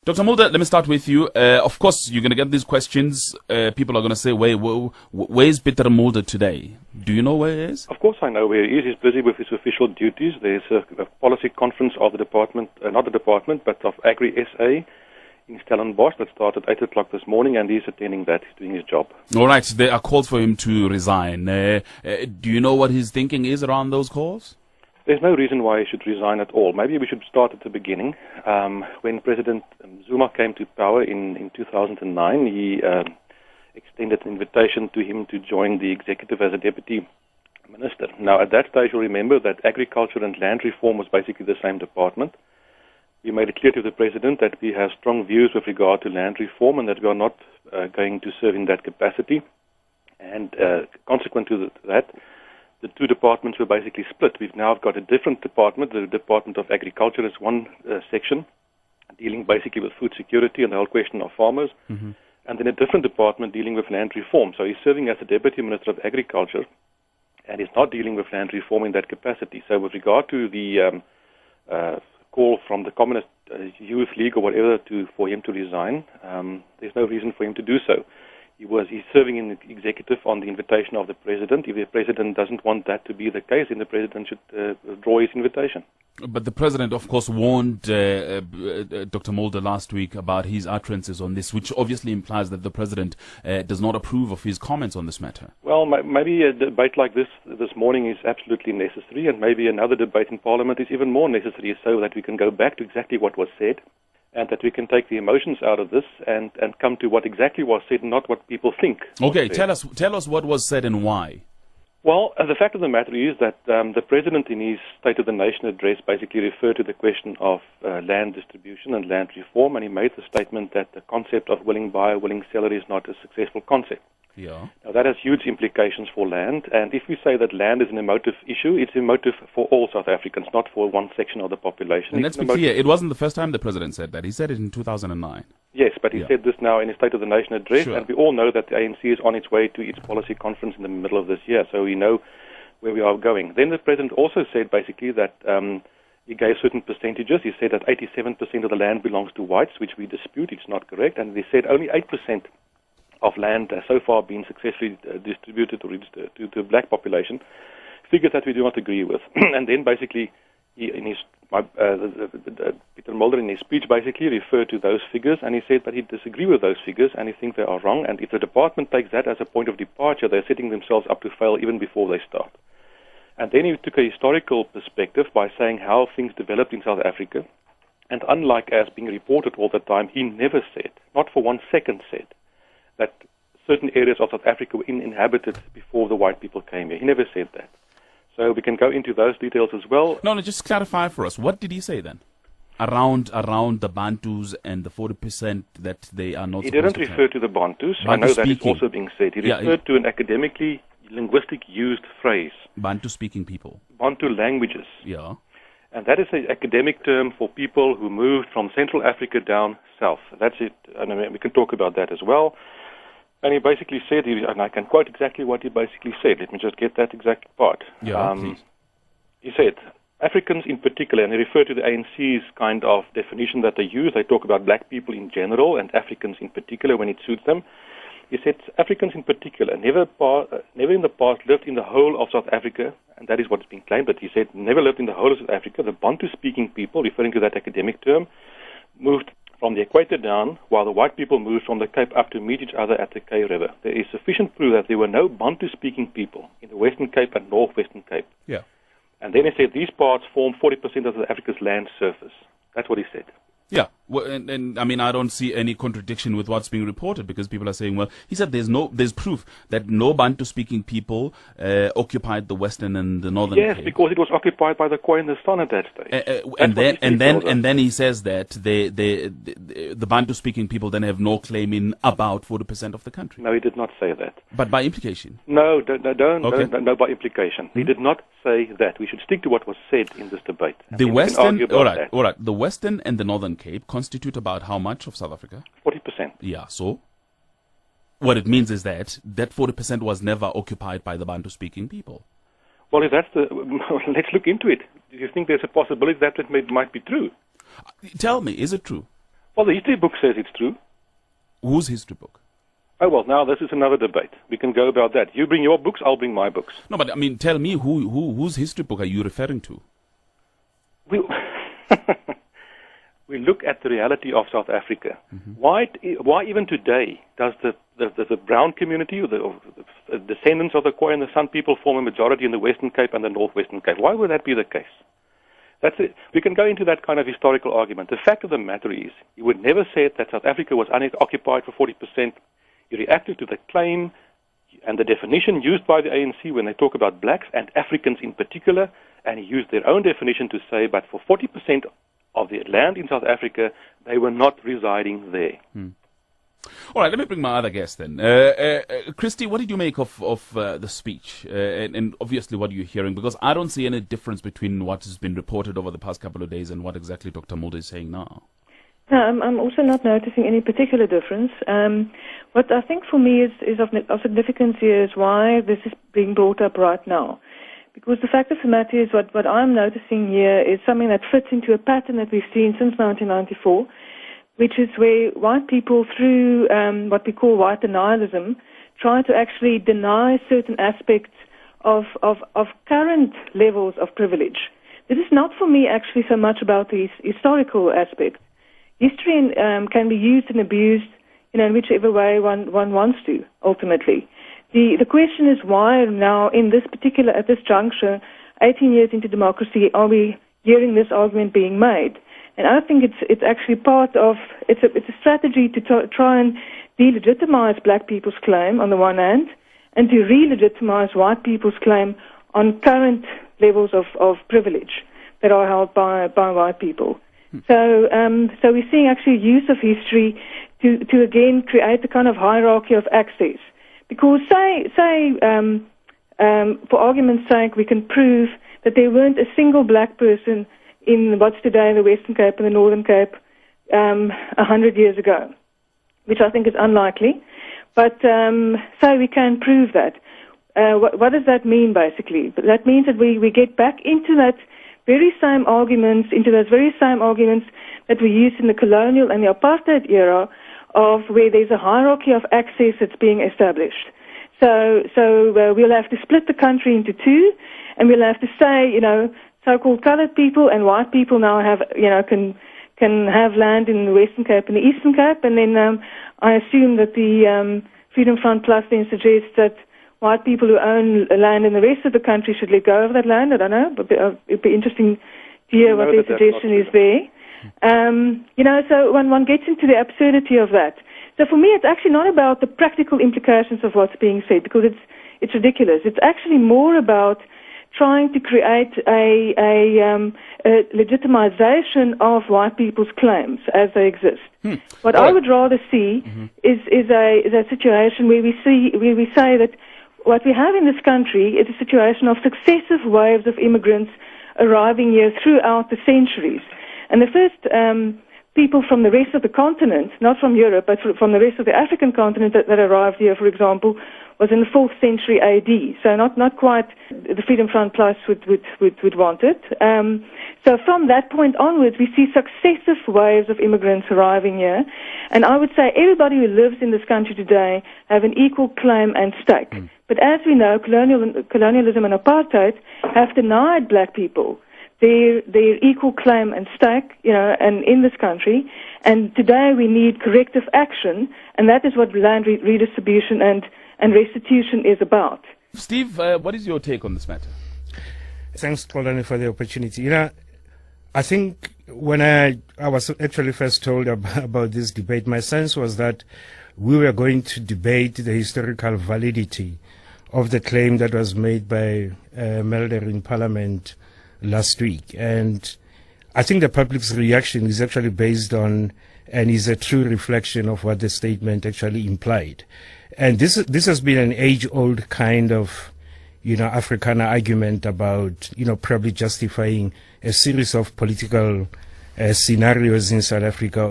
Dr. Mulder, let me start with you. Of course, you're going to get these questions. People are going to say, where's Peter Mulder today? Do you know where he is? Of course I know where he is. He's busy with his official duties. There's a policy conference of the department, not the department, but of Agri SA in Stellenbosch that started at 8 o'clock this morning, and he's attending that. He's doing his job. All right. There are calls for him to resign. Do you know what his thinking is around those calls? There's no reason why he should resign at all. Maybe we should start at the beginning. When President Zuma came to power in 2009, he extended an invitation to him to join the executive as a deputy minister. Now, at that stage, you'll remember that agriculture and land reform was basically the same department. We made it clear to the president that we have strong views with regard to land reform and that we are not going to serve in that capacity. And consequent to that, the two departments were basically split. We've now got a different department. The Department of Agriculture is one section dealing basically with food security and the whole question of farmers, and then a different department dealing with land reform. So he's serving as the Deputy Minister of Agriculture, and he's not dealing with land reform in that capacity. So with regard to the call from the Communist Youth League or whatever for him to resign, there's no reason for him to do so. He's serving in the executive on the invitation of the president. If the president doesn't want that to be the case, then the president should withdraw his invitation. But the president, of course, warned Dr. Mulder last week about his utterances on this, which obviously implies that the president does not approve of his comments on this matter. Well, maybe a debate like this morning is absolutely necessary, and maybe another debate in Parliament is even more necessary so that we can go back to exactly what was said, and that we can take the emotions out of this and come to what exactly was said, not what people think. Okay, tell us what was said and why. Well, the fact of the matter is that the President in his State of the Nation address basically referred to the question of land distribution and land reform, and he made the statement that the concept of willing buyer, willing seller is not a successful concept. Yeah. Now, that has huge implications for land, and if we say that land is an emotive issue, it's emotive for all South Africans, not for one section of the population. And let's be clear, it wasn't the first time the President said that. He said it in 2009. Yes, but he said this now in his State of the Nation address, Sure. and we all know that the ANC is on its way to its policy conference in the middle of this year, so we know where we are going. Then the President also said basically that he gave certain percentages. He said that 87% of the land belongs to whites, which we dispute. It's not correct. And he said only 8% of land has so far been successfully distributed to the black population, figures that we do not agree with. And then basically, Peter Mulder in his speech basically referred to those figures, and he said that he disagrees with those figures and he thinks they are wrong, and if the department takes that as a point of departure, they're setting themselves up to fail even before they start. And then he took a historical perspective by saying how things developed in South Africa, and unlike as being reported all the time, he never said, not for 1 second said, that certain areas of South Africa were inhabited before the white people came here. He never said that. So we can go into those details as well. No, just clarify for us. What did he say then? Around the Bantus and the 40% that they are not. He didn't refer to the Bantus. I know that is also being said. He referred to an academically linguistic used phrase. Bantu-speaking people. Bantu languages. Yeah. And that is an academic term for people who moved from Central Africa down south. That's it. And we can talk about that as well. And he basically said, and I can quote exactly what he basically said. Let me just get that exact part. Yeah, please. He said, Africans in particular, and he referred to the ANC's kind of definition that they use. They talk about black people in general and Africans in particular when it suits them. He said Africans in particular never in the past lived in the whole of South Africa, and that is what's been claimed, but he said never lived in the whole of South Africa. The Bantu-speaking people, referring to that academic term, moved from the equator down, while the white people moved from the Cape up to meet each other at the Kei River. There is sufficient proof that there were no Bantu-speaking people in the Western Cape and Northwestern Cape. Yeah. And then he said these parts form 40% of Africa's land surface. That's what he said. Yeah, well, and I mean, I don't see any contradiction with what's being reported, because people are saying, well, he said there's proof that no Bantu-speaking people occupied the Western and the Northern Yes, Cape. because it was occupied by the Khoi and the San at that stage. And then he says that the Bantu-speaking people then have no claim in about 40% of the country. No, he did not say that. But by implication. No, no, by implication. He did not say that. We should stick to what was said in this debate. The Western, all right. The Western and the Northern Cape constitute about how much of South Africa? 40%. Yeah, so what it means is that 40% was never occupied by the Bantu-speaking people. Well, if that's let's look into it. Do you think there's a possibility that it might be true? Tell me, is it true? Well, the history book says it's true. Whose history book? Oh, well, now this is another debate. We can go about that. You bring your books, I'll bring my books. No, but I mean, tell me whose history book are you referring to? We, we look at the reality of South Africa. Mm-hmm. Why even today does the brown community, or the descendants of the Khoi and the San people, form a majority in the Western Cape and the Northwestern Cape? Why would that be the case? That's it. We can go into that kind of historical argument. The fact of the matter is, you would never say that South Africa was unoccupied for 40%. You reacted to the claim and the definition used by the ANC when they talk about blacks and Africans in particular, and he used their own definition to say, but for 40% of the land in South Africa, they were not residing there. All right, let me bring my other guest then. Christy, what did you make of the speech? And obviously what you're hearing, because I don't see any difference between what has been reported over the past couple of days and what exactly Dr. Mulder is saying now. No, I'm also not noticing any particular difference. What I think for me is of significance here is why this is being brought up right now. Because the fact of the matter is what I'm noticing here is something that fits into a pattern that we've seen since 1994, which is where white people, through what we call white denialism, try to actually deny certain aspects of current levels of privilege. This is not for me actually so much about the historical aspect. History can be used and abused, in whichever way one wants to, ultimately. The question is why now, at this juncture, 18 years into democracy, are we hearing this argument being made? And I think it's actually part of, it's a strategy to try and delegitimize black people's claim on the one hand, and to re-legitimize white people's claim on current levels of privilege that are held by white people. So we're seeing actually use of history to again create the kind of hierarchy of access. Because say for argument's sake, we can prove that there weren't a single black person in what's today the Western Cape and the Northern Cape 100 years ago, which I think is unlikely. But say we can prove that. What does that mean, basically? That means that we get back into those very same arguments that we used in the colonial and the apartheid era, of where there's a hierarchy of access that's being established. So we'll have to split the country into two, and we'll have to say, so-called colored people and white people now have, can have land in the Western Cape and the Eastern Cape, and then I assume that the Freedom Front Plus then suggests that white people who own land in the rest of the country should let go of that land. I don't know, but it'd be interesting to hear what their suggestion is there. So one gets into the absurdity of that. So for me, it's actually not about the practical implications of what's being said, because it's ridiculous. It's actually more about trying to create a legitimization of white people's claims as they exist. What I would rather see is a situation where we say that what we have in this country is a situation of successive waves of immigrants arriving here throughout the centuries. And the first people from the rest of the continent, not from Europe, but from the rest of the African continent that arrived here, for example, was in the 4th century AD. So not quite the Freedom Front Plus would want it. So from that point onwards, we see successive waves of immigrants arriving here. And I would say everybody who lives in this country today have an equal claim and stake. But as we know, colonialism and apartheid have denied black people their equal claim and stake, and in this country. And today we need corrective action, and that is what land redistribution and restitution is about. Steve, what is your take on this matter? Thanks, Colin, for the opportunity. I think when I was actually first told about this debate, my sense was that we were going to debate the historical validity of the claim that was made by Mulder in Parliament last week. And I think the public's reaction is actually based on and is a true reflection of what the statement actually implied. And this has been an age-old kind of, Africana argument about, probably justifying a series of political scenarios in South Africa,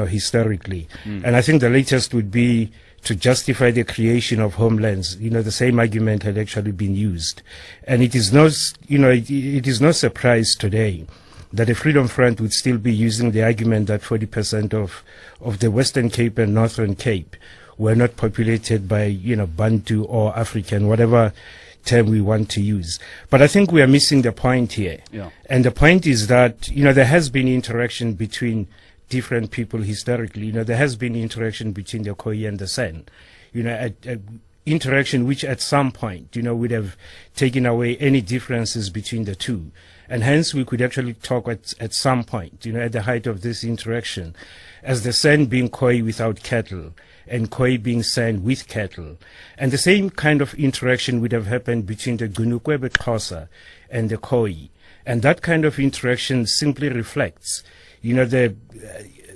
historically. And I think the latest would be to justify the creation of homelands. The same argument had actually been used. And it is no surprise today that the Freedom Front would still be using the argument that 40% of the Western Cape and Northern Cape were not populated by, Bantu or African, whatever term we want to use. But I think we are missing the point here. Yeah. And the point is that, there has been interaction between different people historically. There has been interaction between the Khoi and the San. Interaction which at some point, would have taken away any differences between the two. And hence we could actually talk at some point, at the height of this interaction, as the San being Khoi without cattle and Khoi being San with cattle. And the same kind of interaction would have happened between the Gunukwebe Xhosa and the Khoi. And that kind of interaction simply reflects, the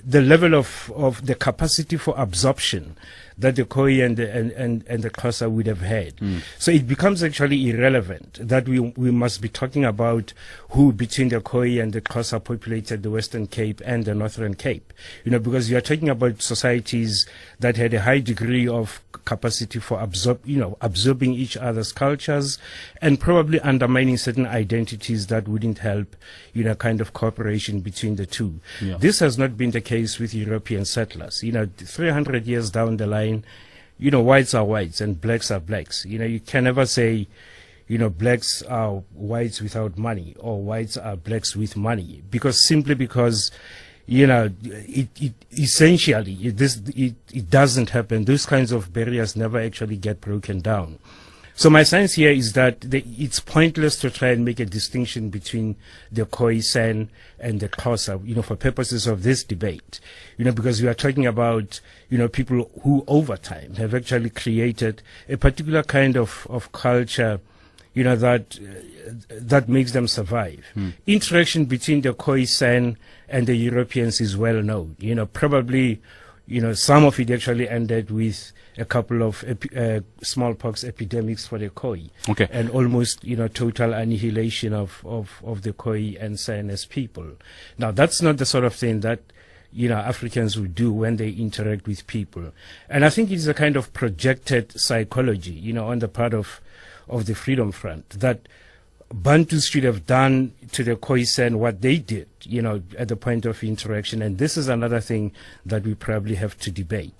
level of the capacity for absorption that the Khoi and the Xhosa would have had. So it becomes actually irrelevant that we must be talking about who between the Khoi and the Xhosa populated the Western Cape and the Northern Cape. Because you are talking about societies that had a high degree of capacity for absorbing each other's cultures and probably undermining certain identities that wouldn't help, kind of cooperation between the two. Yeah. This has not been the case with European settlers. 300 years down the line, whites are whites and blacks are blacks. You can never say, blacks are whites without money or whites are blacks with money, simply because it essentially it doesn't happen. Those kinds of barriers never actually get broken down. So my sense here is that it's pointless to try and make a distinction between the Khoi, San, and the Xhosa, for purposes of this debate, because we are talking about, people who over time have actually created a particular kind of culture, that makes them survive. Interaction between the Khoi, San, and the Europeans is well known. Probably, some of it actually ended with a couple of smallpox epidemics for the Khoi. Okay. And almost, total annihilation of the Khoi and San as people. Now, that's not the sort of thing that, Africans would do when they interact with people. And I think it's a kind of projected psychology, on the part of the Freedom Front, that Bantus should have done to the Khoisan what they did, at the point of interaction. And this is another thing that we probably have to debate.